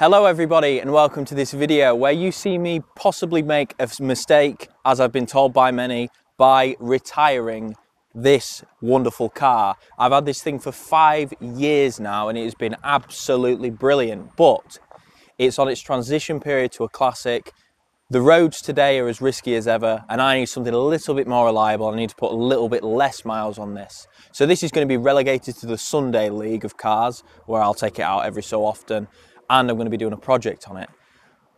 Hello everybody and welcome to this video where you see me possibly make a mistake, as I've been told by many, by retiring this wonderful car. I've had this thing for 5 years now and it has been absolutely brilliant, but it's on its transition period to a classic. The roads today are as risky as ever and I need something a little bit more reliable. I need to put a little bit less miles on this. So this is going to be relegated to the Sunday League of cars where I'll take it out every so often and I'm going to be doing a project on it.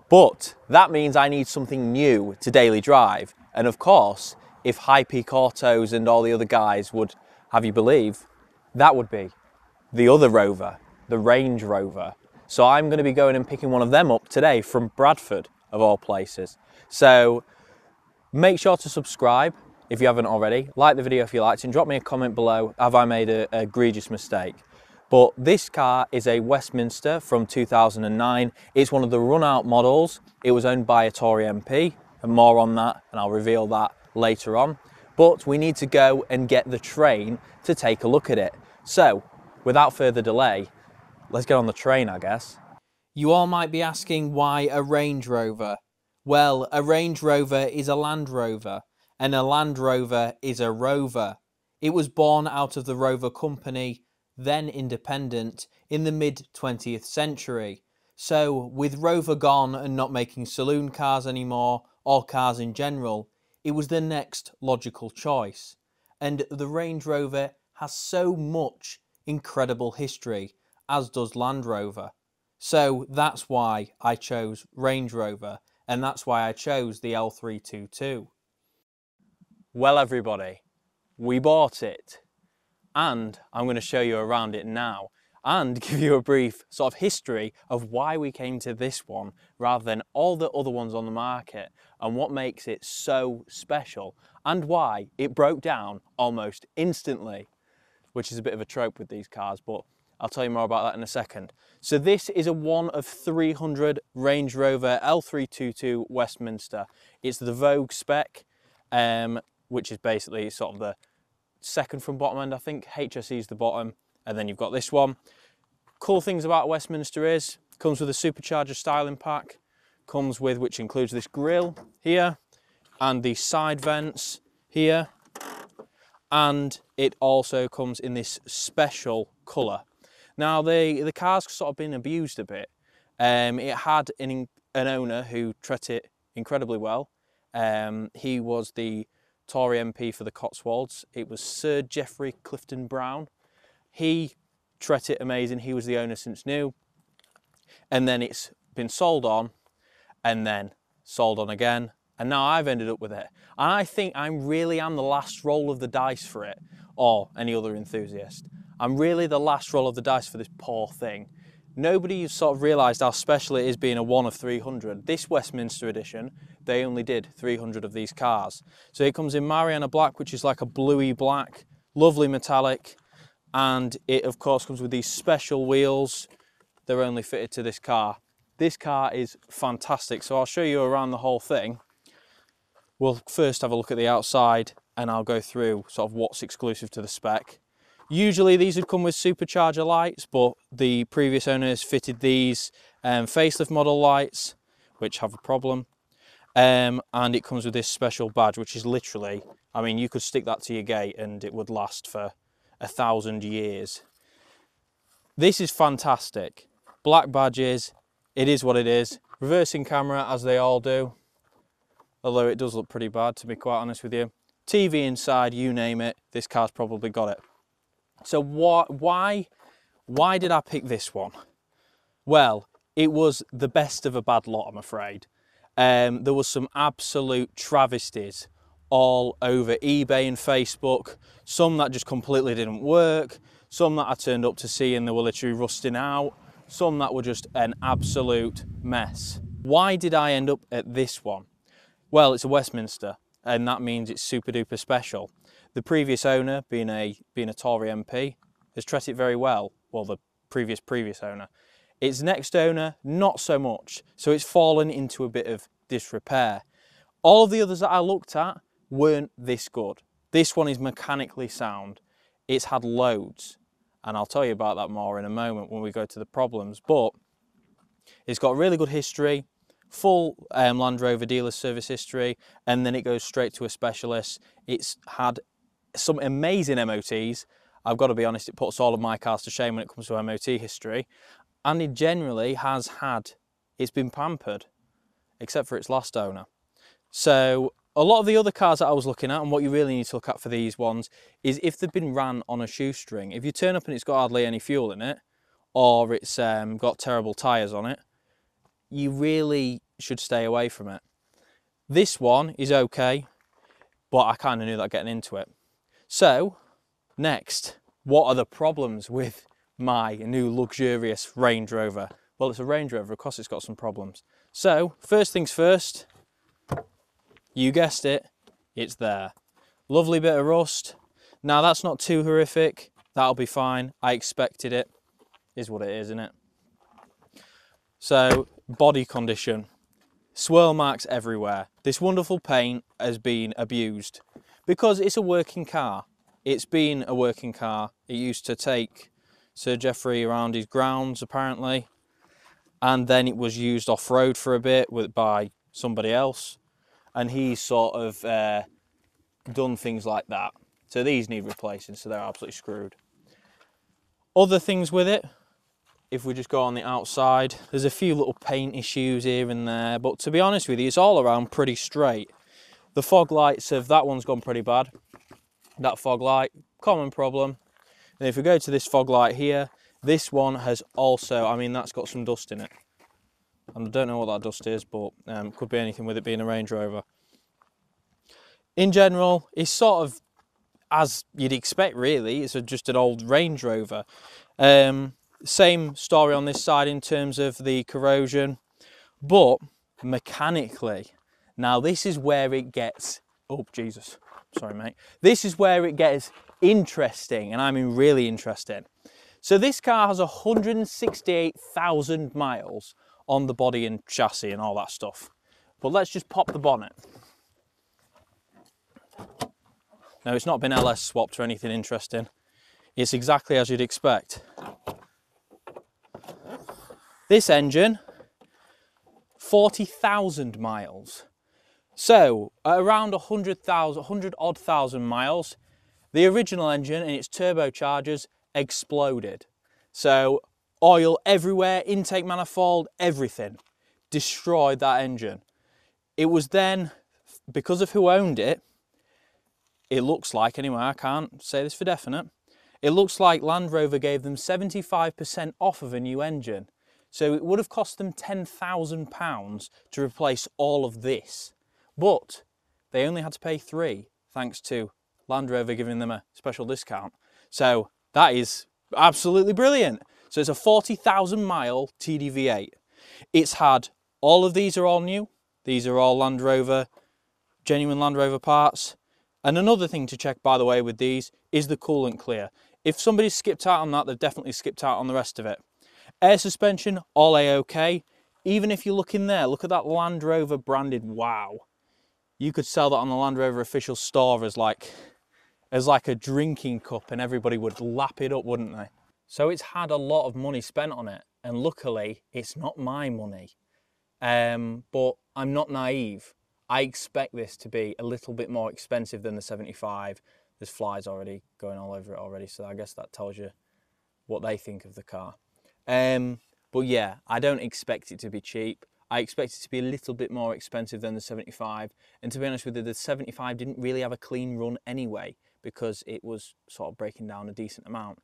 But that means I need something new to daily drive. And of course, if High Peak Autos and all the other guys would have you believe, that would be the other Rover, the Range Rover. So I'm going to be going and picking one of them up today from Bradford, of all places. So make sure to subscribe if you haven't already, like the video if you liked, and drop me a comment below, have I made an egregious mistake? But this car is a Westminster from 2009. It's one of the run-out models. It was owned by a Tory MP, and more on that, and I'll reveal that later on. But we need to go and get the train to take a look at it. So, without further delay, let's get on the train, I guess. You all might be asking why a Range Rover? Well, a Range Rover is a Land Rover, and a Land Rover is a Rover. It was born out of the Rover Company, then independent, in the mid-20th century. So, with Rover gone and not making saloon cars anymore, or cars in general, it was the next logical choice. And the Range Rover has so much incredible history, as does Land Rover. So that's why I chose Range Rover, and that's why I chose the L322. Well everybody, we bought it. And I'm going to show you around it now and give you a brief sort of history of why we came to this one rather than all the other ones on the market and what makes it so special and why it broke down almost instantly, which is a bit of a trope with these cars, but I'll tell you more about that in a second. So this is a 1 of 300 Range Rover L322 Westminster. It's the Vogue spec, which is basically sort of the second from bottom end, I think. HSE is the bottom, and then you've got this one. Cool things about Westminster is, comes with a supercharger styling pack, comes with, which includes this grille here, and the side vents here, and it also comes in this special colour. Now the car's sort of been abused a bit. It had an owner who treated it incredibly well. He was the Tory MP for the Cotswolds. It was Sir Geoffrey Clifton Brown. He treated it amazing. He was the owner since new. And then it's been sold on and then sold on again. And now I've ended up with it. And I think I really am the last roll of the dice for it, or any other enthusiast. I'm really the last roll of the dice for this poor thing. Nobody sort of realised how special it is being a 1 of 300. This Westminster edition, they only did 300 of these cars. So it comes in Mariana Black, which is like a bluey black, lovely metallic. And it of course comes with these special wheels. They're only fitted to this car. This car is fantastic. So I'll show you around the whole thing. We'll first have a look at the outside and I'll go through sort of what's exclusive to the spec. Usually these would come with supercharger lights, but the previous owners fitted these facelift model lights, which have a problem. And it comes with this special badge, which is literally, I mean, you could stick that to your gate and it would last for 1,000 years. This is fantastic. Black badges, it is what it is. Reversing camera, as they all do. Although it does look pretty bad, to be quite honest with you. TV inside, you name it, this car's probably got it. So why did I pick this one? Well, it was the best of a bad lot, I'm afraid. There was some absolute travesties all over eBay and Facebook. Some that just completely didn't work. Some that I turned up to see and they were literally rusting out. Some that were just an absolute mess. Why did I end up at this one? Well, it's a Westminster, and that means it's super duper special. The previous owner, being a Tory MP, has treated it very well. Well, the previous owner. Its next owner, not so much. So it's fallen into a bit of disrepair. All the others that I looked at weren't this good. This one is mechanically sound. It's had loads, and I'll tell you about that more in a moment when we go to the problems. But It's got really good history, full Land Rover dealer service history, and then it goes straight to a specialist. It's had some amazing MOTs. I've got to be honest, it puts all of my cars to shame when it comes to MOT history. And it generally has had, it's been pampered, except for its last owner. So a lot of the other cars that I was looking at, and what you really need to look at for these ones, is if they've been ran on a shoestring. If you turn up and it's got hardly any fuel in it, or it's got terrible tyres on it, you really should stay away from it. This one is okay, but I kind of knew that getting into it. So, next, what are the problems with my new luxurious Range Rover? Well, it's a Range Rover, of course it's got some problems. So, first things first, you guessed it, it's there. Lovely bit of rust. Now, that's not too horrific, that'll be fine. I expected it, is what it is, isn't it? So, body condition. Swirl marks everywhere. This wonderful paint has been abused because it's a working car. It's been a working car. It used to take Sir Geoffrey around his grounds, apparently, and then it was used off-road for a bit by somebody else, and he's sort of done things like that. So these need replacing, so they're absolutely screwed. Other things with it, if we just go on the outside, there's a few little paint issues here and there, but to be honest with you, it's all around pretty straight. The fog lights that one's gone pretty bad. That fog light, common problem. And if we go to this fog light here, this one has also, I mean, that's got some dust in it. And I don't know what that dust is, but could be anything with it being a Range Rover. In general, it's sort of as you'd expect, really. It's just an old Range Rover. Same story on this side in terms of the corrosion, but mechanically, now this is where it gets, oh Jesus, sorry mate. This is where it gets interesting, and I mean really interesting. So this car has 168,000 miles on the body and chassis and all that stuff. But let's just pop the bonnet. No, it's not been LS swapped or anything interesting. It's exactly as you'd expect. This engine, 40,000 miles. So, at around 100 odd thousand miles, the original engine and its turbochargers exploded. So, oil everywhere, intake manifold, everything. Destroyed that engine. It was then, because of who owned it, it looks like, anyway, I can't say this for definite, it looks like Land Rover gave them 75% off of a new engine. So it would have cost them £10,000 to replace all of this. But they only had to pay £3,000 thanks to Land Rover giving them a special discount. So that is absolutely brilliant. So it's a 40,000 mile TDV8. It's had, all of these are all new. These are all Land Rover, genuine Land Rover parts. And another thing to check, by the way, with these is the coolant clear. If somebody's skipped out on that, they've definitely skipped out on the rest of it. Air suspension, all A-OK. Even if you look in there, look at that Land Rover branded, wow. You could sell that on the Land Rover official store as like a drinking cup, and everybody would lap it up, wouldn't they? So it's had a lot of money spent on it, and luckily it's not my money. But I'm not naive. I expect this to be a little bit more expensive than the 75. There's flies already going all over it already, so I guess that tells you what they think of the car. But yeah, I don't expect it to be cheap. I expect it to be a little bit more expensive than the 75. And to be honest with you, the 75 didn't really have a clean run anyway, because it was sort of breaking down a decent amount.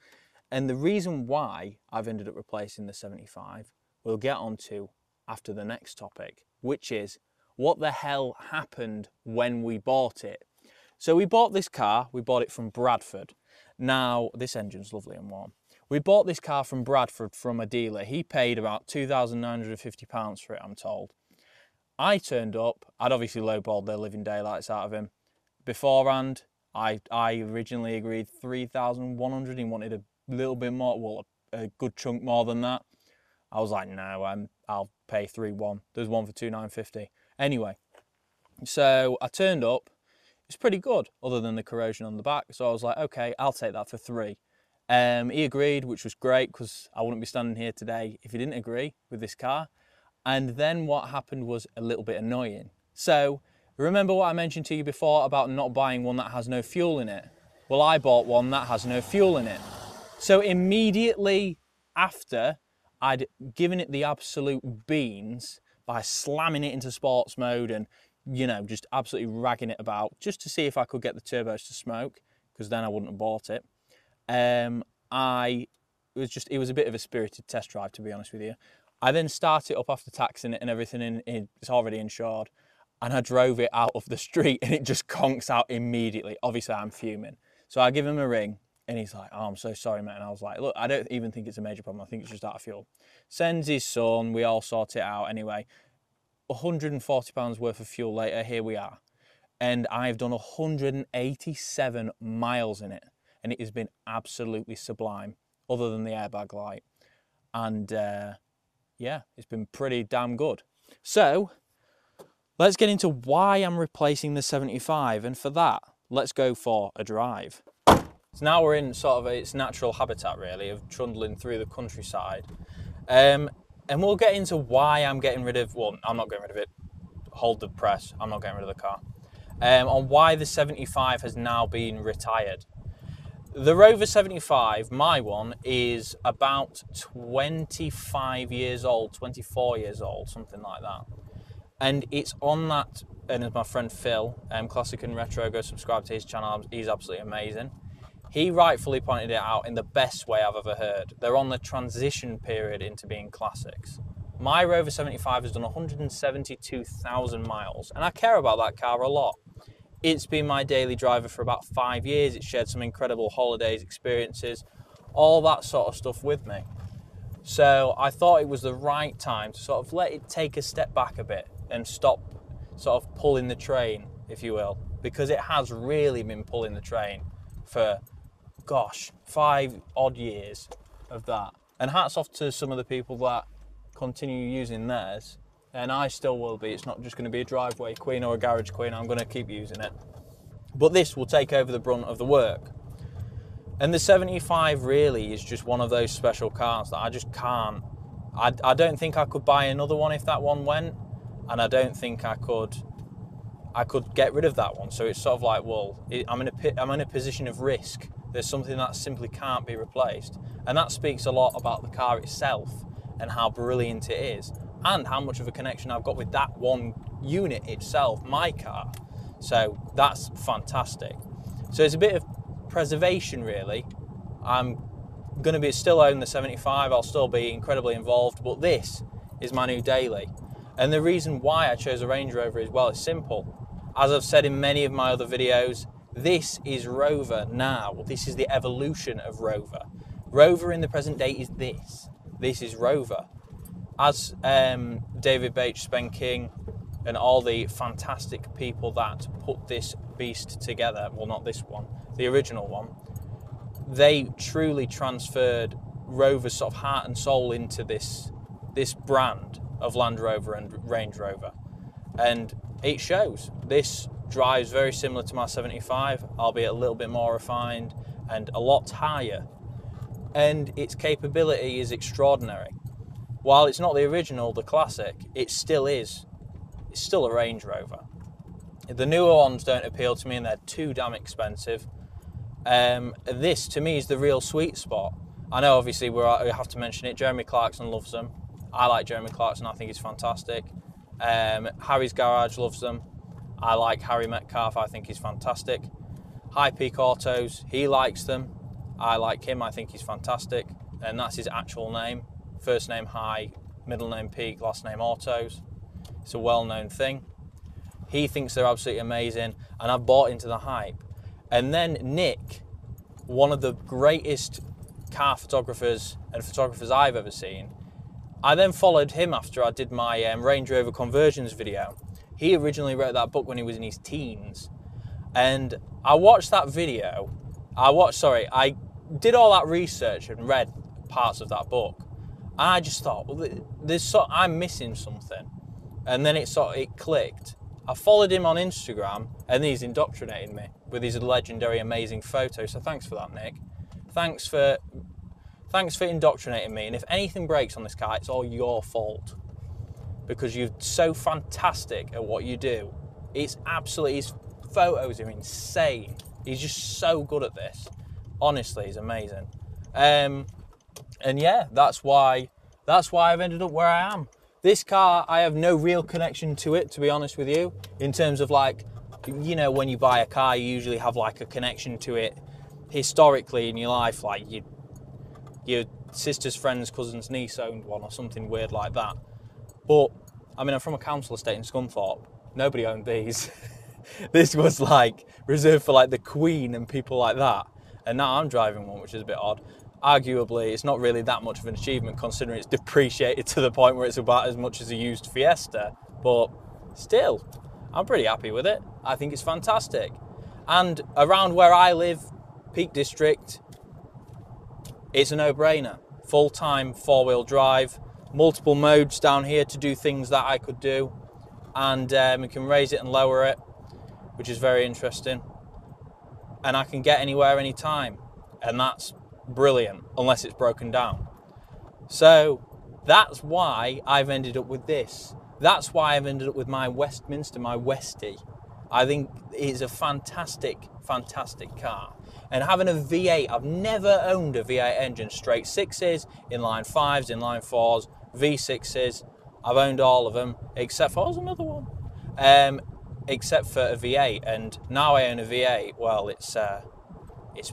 And the reason why I've ended up replacing the 75, we'll get onto after the next topic, which is what the hell happened when we bought it. So we bought this car, we bought it from Bradford. Now, this engine's lovely and warm. We bought this car from Bradford from a dealer. He paid about £2,950 for it, I'm told. I turned up, I'd obviously lowballed the living daylights out of him. Beforehand, I originally agreed 3,100. He wanted a little bit more, well, a good chunk more than that. I was like, no, I'll pay 3,100. There's one for 2,950. Anyway, so I turned up. It's pretty good, other than the corrosion on the back. So I was like, okay, I'll take that for £3,000. He agreed, which was great, because I wouldn't be standing here today if he didn't agree with this car. And then what happened was a little bit annoying. So remember what I mentioned to you before about not buying one that has no fuel in it? Well, I bought one that has no fuel in it. So immediately after I'd given it the absolute beans by slamming it into sports mode and, you know, just absolutely ragging it about just to see if I could get the turbos to smoke, because then I wouldn't have bought it. It was a bit of a spirited test drive, to be honest with you. I then started it up after taxing it and everything, it's already insured, and I drove it out of the street and it just conks out immediately. Obviously I'm fuming. So I give him a ring and he's like, oh, I'm so sorry, mate. And I was like, look, I don't even think it's a major problem. I think it's just out of fuel. Sends his son, we all sort it out anyway. £140 worth of fuel later, here we are. And I've done 187 miles in it. And it has been absolutely sublime, other than the airbag light. And yeah, it's been pretty damn good. So let's get into why I'm replacing the 75. And for that, let's go for a drive. So now we're in sort of its natural habitat, really, of trundling through the countryside. And we'll get into why I'm getting rid of, well, I'm not getting rid of it. Hold the press, I'm not getting rid of the car. On why the 75 has now been retired. The Rover 75, my one, is about 25 years old, 24 years old, something like that. And it's on that, and as my friend Phil, Classic and Retro, go subscribe to his channel, he's absolutely amazing. He rightfully pointed it out in the best way I've ever heard. They're on the transition period into being classics. My Rover 75 has done 172,000 miles, and I care about that car a lot. It's been my daily driver for about 5 years. It's shared some incredible holidays, experiences, all that sort of stuff with me. So I thought it was the right time to sort of let it take a step back a bit and stop sort of pulling the train, if you will, because it has really been pulling the train for, gosh, 5 odd years of that. And hats off to some of the people that continue using theirs. And I still will be. It's not just going to be a driveway queen or a garage queen. I'm going to keep using it. But this will take over the brunt of the work. And the 75 really is just one of those special cars that I just can't. I don't think I could buy another one if that one went. And I don't think I could get rid of that one. So it's sort of like, well, I'm in a position of risk. There's something that simply can't be replaced. And that speaks a lot about the car itself and how brilliant it is. And how much of a connection I've got with that one unit itself, my car. So that's fantastic. So it's a bit of preservation, really. I'm going to still own the 75, I'll still be incredibly involved, but this is my new daily. And the reason why I chose a Range Rover is, well, it's simple. As I've said in many of my other videos, this is Rover now. This is the evolution of Rover. Rover in the present day is this. This is Rover. As David Bates, Spen King, and all the fantastic people that put this beast together, well, not this one, the original one, they truly transferred Rover's sort of heart and soul into this brand of Land Rover and Range Rover. And it shows. This drives very similar to my 75, albeit a little bit more refined and a lot higher. And its capability is extraordinary. While it's not the original, the classic, it still is. It's still a Range Rover. The newer ones don't appeal to me and they're too damn expensive. This, to me, is the real sweet spot. I know, obviously, we have to mention it. Jeremy Clarkson loves them. I like Jeremy Clarkson. I think he's fantastic. Harry's Garage loves them. I like Harry Metcalf. I think he's fantastic. High Peak Autos, he likes them. I like him. I think he's fantastic. And that's his actual name. First name High, middle name Peak, last name Autos. It's a well-known thing. He thinks they're absolutely amazing, and I've bought into the hype. And then Nick, one of the greatest car photographers and photographers I've ever seen, I then followed him after I did my Range Rover conversions video. He originally wrote that book when he was in his teens. And I watched that video. I did all that research and read parts of that book. And I just thought, well, I'm missing something. And then it clicked. I followed him on Instagram, and he's indoctrinating me with his legendary, amazing photos. So thanks for that, Nick. Thanks for indoctrinating me. And if anything breaks on this car, it's all your fault. because you're so fantastic at what you do. It's absolutely, his photos are insane. He's just so good at this. Honestly, he's amazing. And yeah, that's why I've ended up where I am. This car, I have no real connection to it, to be honest with you, in terms of like, you know, when you buy a car, you usually have like a connection to it historically in your life, like your sister's friend's cousin's niece owned one or something weird like that. But I mean, I'm from a council estate in Scunthorpe. Nobody owned these. This was like reserved for like the Queen and people like that. And now I'm driving one, which is a bit odd. Arguably, it's not really that much of an achievement considering it's depreciated to the point where it's about as much as a used Fiesta. But still, I'm pretty happy with it. I think it's fantastic. And around where I live, Peak District, it's a no-brainer. Full-time four-wheel drive, multiple modes down here to do things that I could do, and we can raise it and lower it, which is very interesting. And I can get anywhere, anytime, and that's brilliant, unless it's broken down. So that's why I've ended up with this. That's why I've ended up with my Westminster, my Westie. I think it's a fantastic, fantastic car. And having a V8, I've never owned a V8 engine, straight sixes, inline fives, inline fours, V6s. I've owned all of them, except for, another one. Except for a V8, and now I own a V8. Well, it's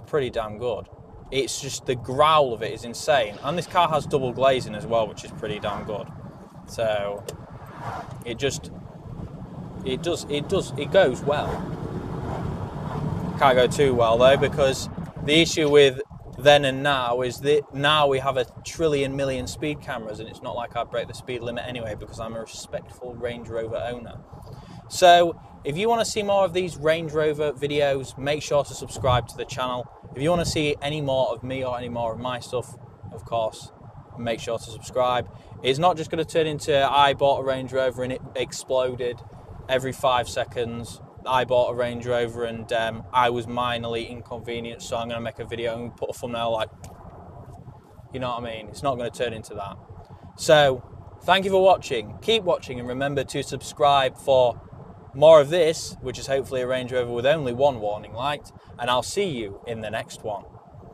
pretty damn good. It's just the growl of it is insane, and this car has double glazing as well, which is pretty damn good. So it goes well. Can't go too well though, because the issue with then and now is that now we have a trillion million speed cameras, and it's not like I break the speed limit anyway because I'm a respectful Range Rover owner. So if you want to see more of these Range Rover videos, make sure to subscribe to the channel. If you want to see any more of me or any more of my stuff, of course, make sure to subscribe. It's not just going to turn into I bought a Range Rover and it exploded every 5 seconds. I bought a Range Rover and I was minorly inconvenienced, so I'm going to make a video and put a thumbnail like, you know what I mean? It's not going to turn into that. So thank you for watching. Keep watching, and remember to subscribe for more of this, which is hopefully a Range Rover with only one warning light, and I'll see you in the next one.